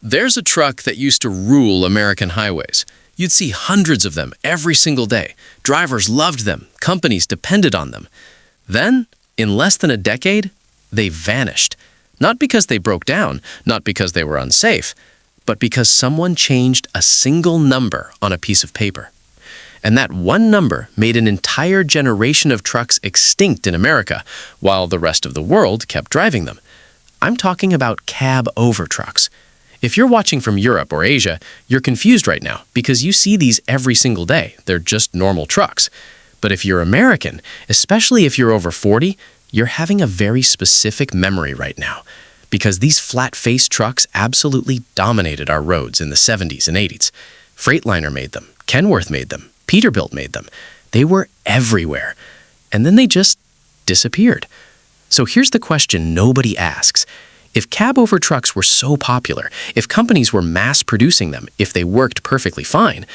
There's a truck that used to rule American highways. You'd see hundreds of them every single day. Drivers loved them. Companies depended on them. Then, in less than a decade, they vanished. Not because they broke down, not because they were unsafe, but because someone changed a single number on a piece of paper. And that one number made an entire generation of trucks extinct in America, while the rest of the world kept driving them. I'm talking about cab-over trucks. If you're watching from Europe or Asia, you're confused right now because you see these every single day. They're just normal trucks. But if you're American, especially if you're over 40, you're having a very specific memory right now because these flat-faced trucks absolutely dominated our roads in the 70s and 80s. Freightliner made them. Kenworth made them. Peterbilt made them. They were everywhere. And then they just disappeared. So here's the question nobody asks. If cab-over trucks were so popular, if companies were mass-producing them, if they worked perfectly fine,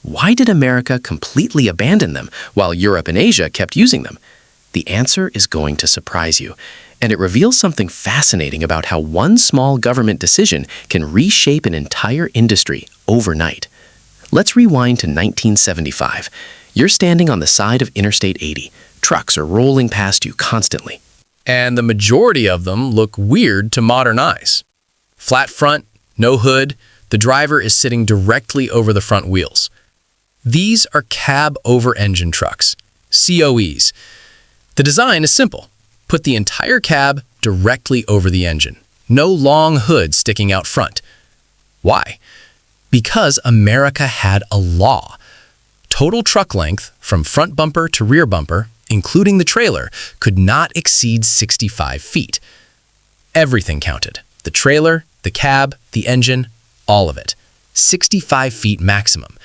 why did America completely abandon them while Europe and Asia kept using them? The answer is going to surprise you, and it reveals something fascinating about how one small government decision can reshape an entire industry overnight. Let's rewind to 1975. You're standing on the side of Interstate 80. Trucks are rolling past you constantly. And the majority of them look weird to modern eyes. Flat front, no hood, the driver is sitting directly over the front wheels. These are cab-over engine trucks, COEs. The design is simple. Put the entire cab directly over the engine. No long hood sticking out front. Why? Because America had a law. Total truck length, from front bumper to rear bumper, including the trailer, could not exceed 65 feet. Everything counted. The trailer, the cab, the engine, all of it. 65 feet maximum.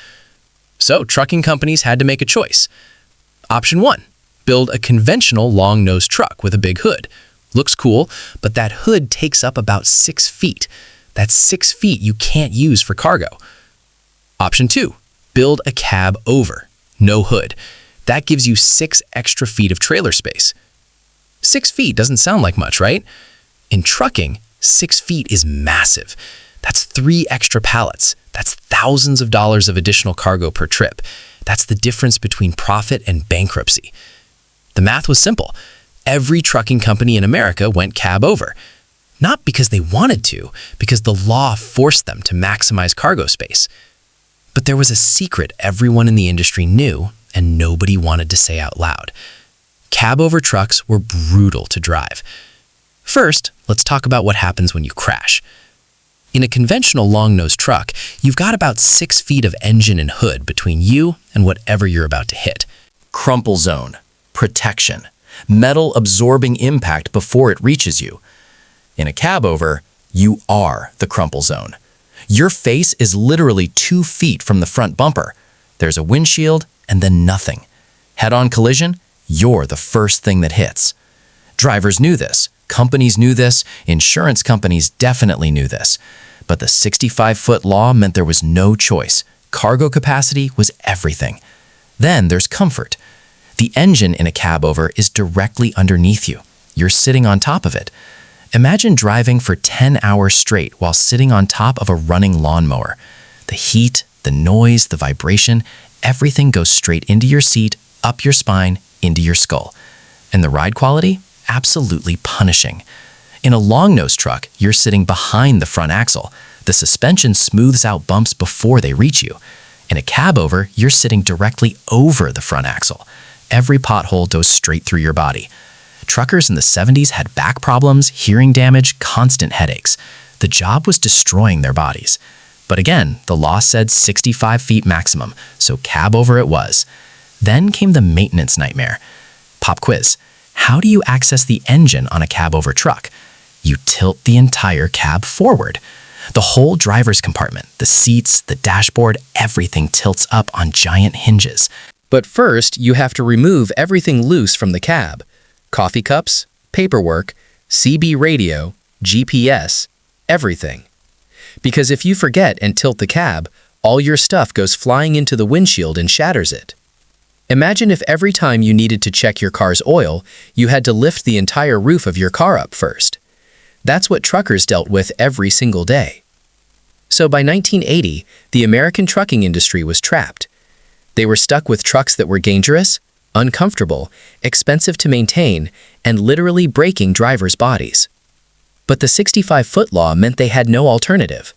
So trucking companies had to make a choice. Option 1, build a conventional long-nosed truck with a big hood. Looks cool, but that hood takes up about 6 feet. That's 6 feet you can't use for cargo. Option 2, build a cab over, no hood. That gives you 6 extra feet of trailer space. 6 feet doesn't sound like much, right? In trucking, 6 feet is massive. That's 3 extra pallets. That's thousands of dollars of additional cargo per trip. That's the difference between profit and bankruptcy. The math was simple. Every trucking company in America went cab over. Not because they wanted to, because the law forced them to maximize cargo space. But there was a secret everyone in the industry knew and nobody wanted to say out loud. Cab-over trucks were brutal to drive. First, let's talk about what happens when you crash. In a conventional long-nosed truck, you've got about 6 feet of engine and hood between you and whatever you're about to hit. Crumple zone, protection, metal absorbing impact before it reaches you. In a cab-over, you are the crumple zone. Your face is literally 2 feet from the front bumper. There's a windshield and then nothing. Head-on collision, you're the first thing that hits. Drivers knew this, companies knew this, insurance companies definitely knew this. But the 65-foot law meant there was no choice. Cargo capacity was everything. Then there's comfort. The engine in a cab-over is directly underneath you. You're sitting on top of it. Imagine driving for 10 hours straight while sitting on top of a running lawnmower. The heat, the noise, the vibration, everything goes straight into your seat, up your spine, into your skull. And the ride quality? Absolutely punishing. In a long-nosed truck, you're sitting behind the front axle. The suspension smooths out bumps before they reach you. In a cab-over, you're sitting directly over the front axle. Every pothole goes straight through your body. Truckers in the 70s had back problems, hearing damage, constant headaches. The job was destroying their bodies. But again, the law said 65 feet maximum, so cab-over it was. Then came the maintenance nightmare. Pop quiz. How do you access the engine on a cab-over truck? You tilt the entire cab forward. The whole driver's compartment, the seats, the dashboard, everything tilts up on giant hinges. But first, you have to remove everything loose from the cab. Coffee cups, paperwork, CB radio, GPS, everything. Because if you forget and tilt the cab, all your stuff goes flying into the windshield and shatters it. Imagine if every time you needed to check your car's oil, you had to lift the entire roof of your car up first. That's what truckers dealt with every single day. So by 1980, the American trucking industry was trapped. They were stuck with trucks that were dangerous, uncomfortable, expensive to maintain, and literally breaking drivers' bodies. But the 65-foot law meant they had no alternative.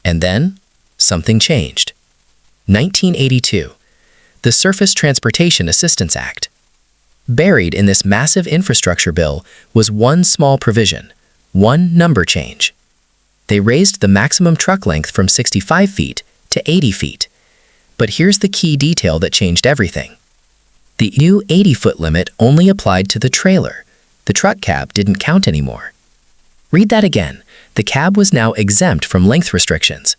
And then, something changed. 1982, the Surface Transportation Assistance Act. Buried in this massive infrastructure bill was one small provision, one number change. They raised the maximum truck length from 65 feet to 80 feet. But here's the key detail that changed everything. The new 80-foot limit only applied to the trailer. The truck cab didn't count anymore. Read that again. The cab was now exempt from length restrictions.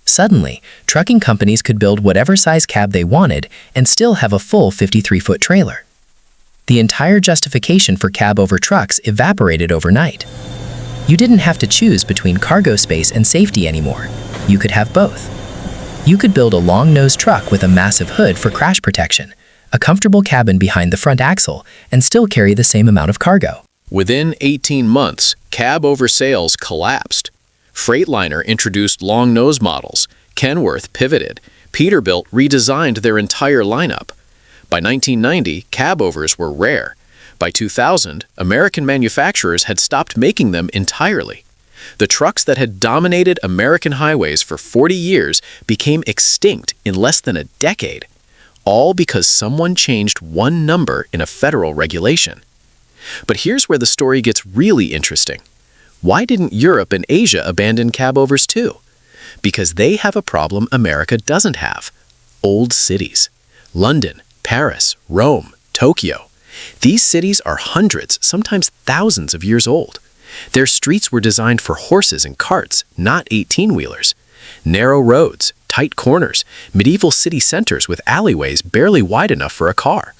Suddenly, trucking companies could build whatever size cab they wanted and still have a full 53-foot trailer. The entire justification for cab over trucks evaporated overnight. You didn't have to choose between cargo space and safety anymore. You could have both. You could build a long-nosed truck with a massive hood for crash protection, a comfortable cabin behind the front axle, and still carry the same amount of cargo. Within 18 months, cab-over sales collapsed. Freightliner introduced long-nose models. Kenworth pivoted. Peterbilt redesigned their entire lineup. By 1990, cab-overs were rare. By 2000, American manufacturers had stopped making them entirely. The trucks that had dominated American highways for 40 years became extinct in less than a decade, all because someone changed one number in a federal regulation. But here's where the story gets really interesting. Why didn't Europe and Asia abandon cab-overs too? Because they have a problem America doesn't have: old cities. London, Paris, Rome, Tokyo. These cities are hundreds, sometimes thousands of years old. Their streets were designed for horses and carts, not 18-wheelers. Narrow roads, tight corners, medieval city centers with alleyways barely wide enough for a car.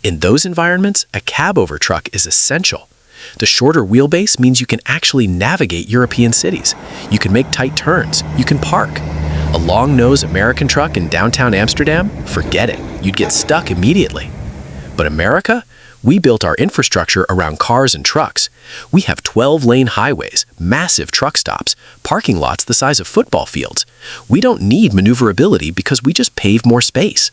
In those environments, a cab-over truck is essential. The shorter wheelbase means you can actually navigate European cities. You can make tight turns. You can park. A long-nose American truck in downtown Amsterdam? Forget it. You'd get stuck immediately. But America? We built our infrastructure around cars and trucks. We have 12-lane highways, massive truck stops, parking lots the size of football fields. We don't need maneuverability because we just pave more space.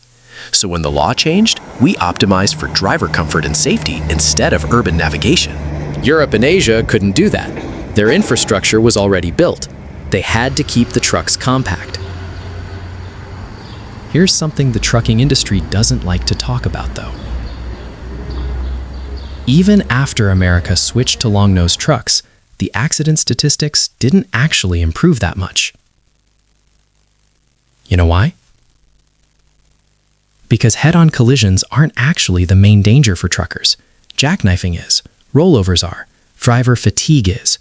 So when the law changed, we optimized for driver comfort and safety instead of urban navigation. Europe and Asia couldn't do that. Their infrastructure was already built. They had to keep the trucks compact. Here's something the trucking industry doesn't like to talk about, though. Even after America switched to long-nose trucks, the accident statistics didn't actually improve that much. You know why? Because head-on collisions aren't actually the main danger for truckers. Jackknifing is, rollovers are, driver fatigue is,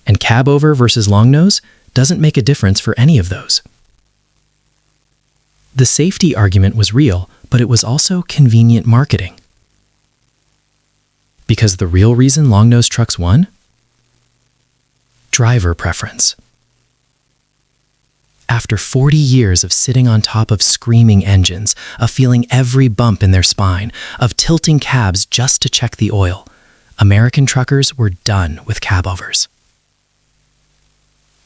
and cab-over versus long-nose doesn't make a difference for any of those. The safety argument was real, but it was also convenient marketing. Because the real reason long-nose trucks won? Driver preference. After 40 years of sitting on top of screaming engines, of feeling every bump in their spine, of tilting cabs just to check the oil, American truckers were done with cab-overs.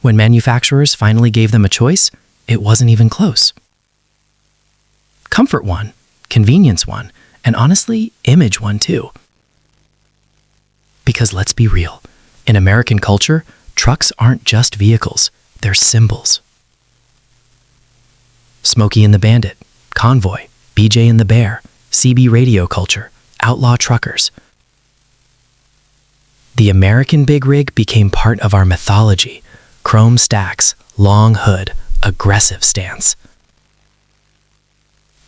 When manufacturers finally gave them a choice, it wasn't even close. Comfort won, convenience won, and honestly, image won too. Because let's be real, in American culture, trucks aren't just vehicles, they're symbols. Smokey and the Bandit, Convoy, BJ and the Bear, CB radio culture, outlaw truckers. The American big rig became part of our mythology. Chrome stacks, long hood, aggressive stance.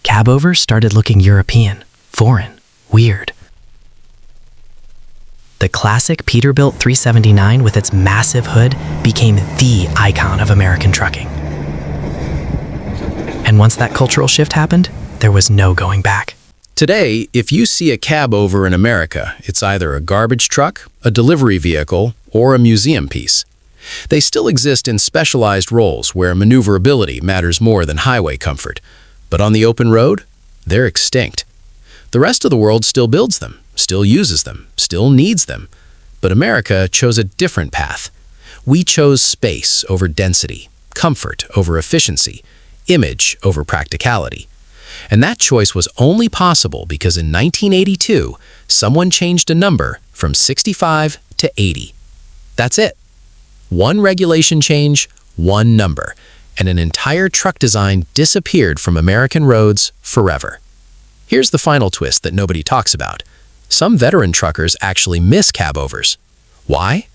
Cab-overs started looking European, foreign, weird. The classic Peterbilt 379 with its massive hood became the icon of American trucking. And once that cultural shift happened, there was no going back. Today, if you see a cab-over in America, it's either a garbage truck, a delivery vehicle, or a museum piece. They still exist in specialized roles where maneuverability matters more than highway comfort. But on the open road, they're extinct. The rest of the world still builds them, still uses them, still needs them. But America chose a different path. We chose space over density, comfort over efficiency, image over practicality. And that choice was only possible because in 1982, someone changed a number from 65 to 80. That's it. One regulation change, one number, and an entire truck design disappeared from American roads forever. Here's the final twist that nobody talks about. Some veteran truckers actually miss cab-overs. Why?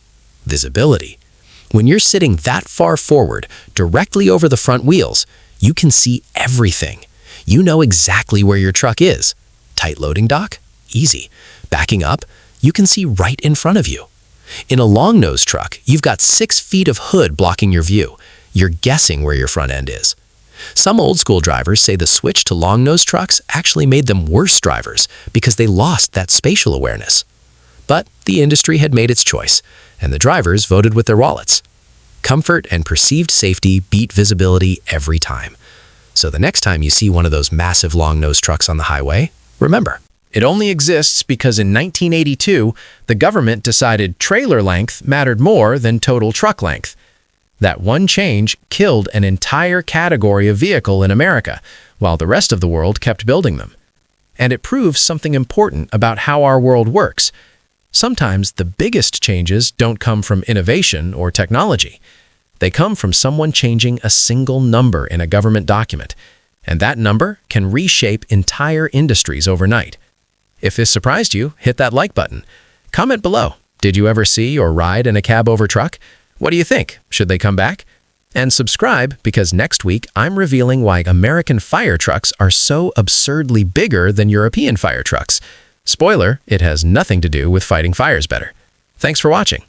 Visibility. When you're sitting that far forward, directly over the front wheels, you can see everything. You know exactly where your truck is. Tight loading dock? Easy. Backing up? You can see right in front of you. In a long-nose truck, you've got 6 feet of hood blocking your view. You're guessing where your front end is. Some old-school drivers say the switch to long-nose trucks actually made them worse drivers because they lost that spatial awareness. But the industry had made its choice, and the drivers voted with their wallets. Comfort and perceived safety beat visibility every time. So the next time you see one of those massive long-nose trucks on the highway, remember, it only exists because in 1982, the government decided trailer length mattered more than total truck length. That one change killed an entire category of vehicle in America, while the rest of the world kept building them. And it proves something important about how our world works. Sometimes the biggest changes don't come from innovation or technology. They come from someone changing a single number in a government document, and that number can reshape entire industries overnight. If this surprised you, hit that like button. Comment below. Did you ever see or ride in a cab-over truck? What do you think? Should they come back? And subscribe, because next week I'm revealing why American fire trucks are so absurdly bigger than European fire trucks. Spoiler, it has nothing to do with fighting fires better. Thanks for watching.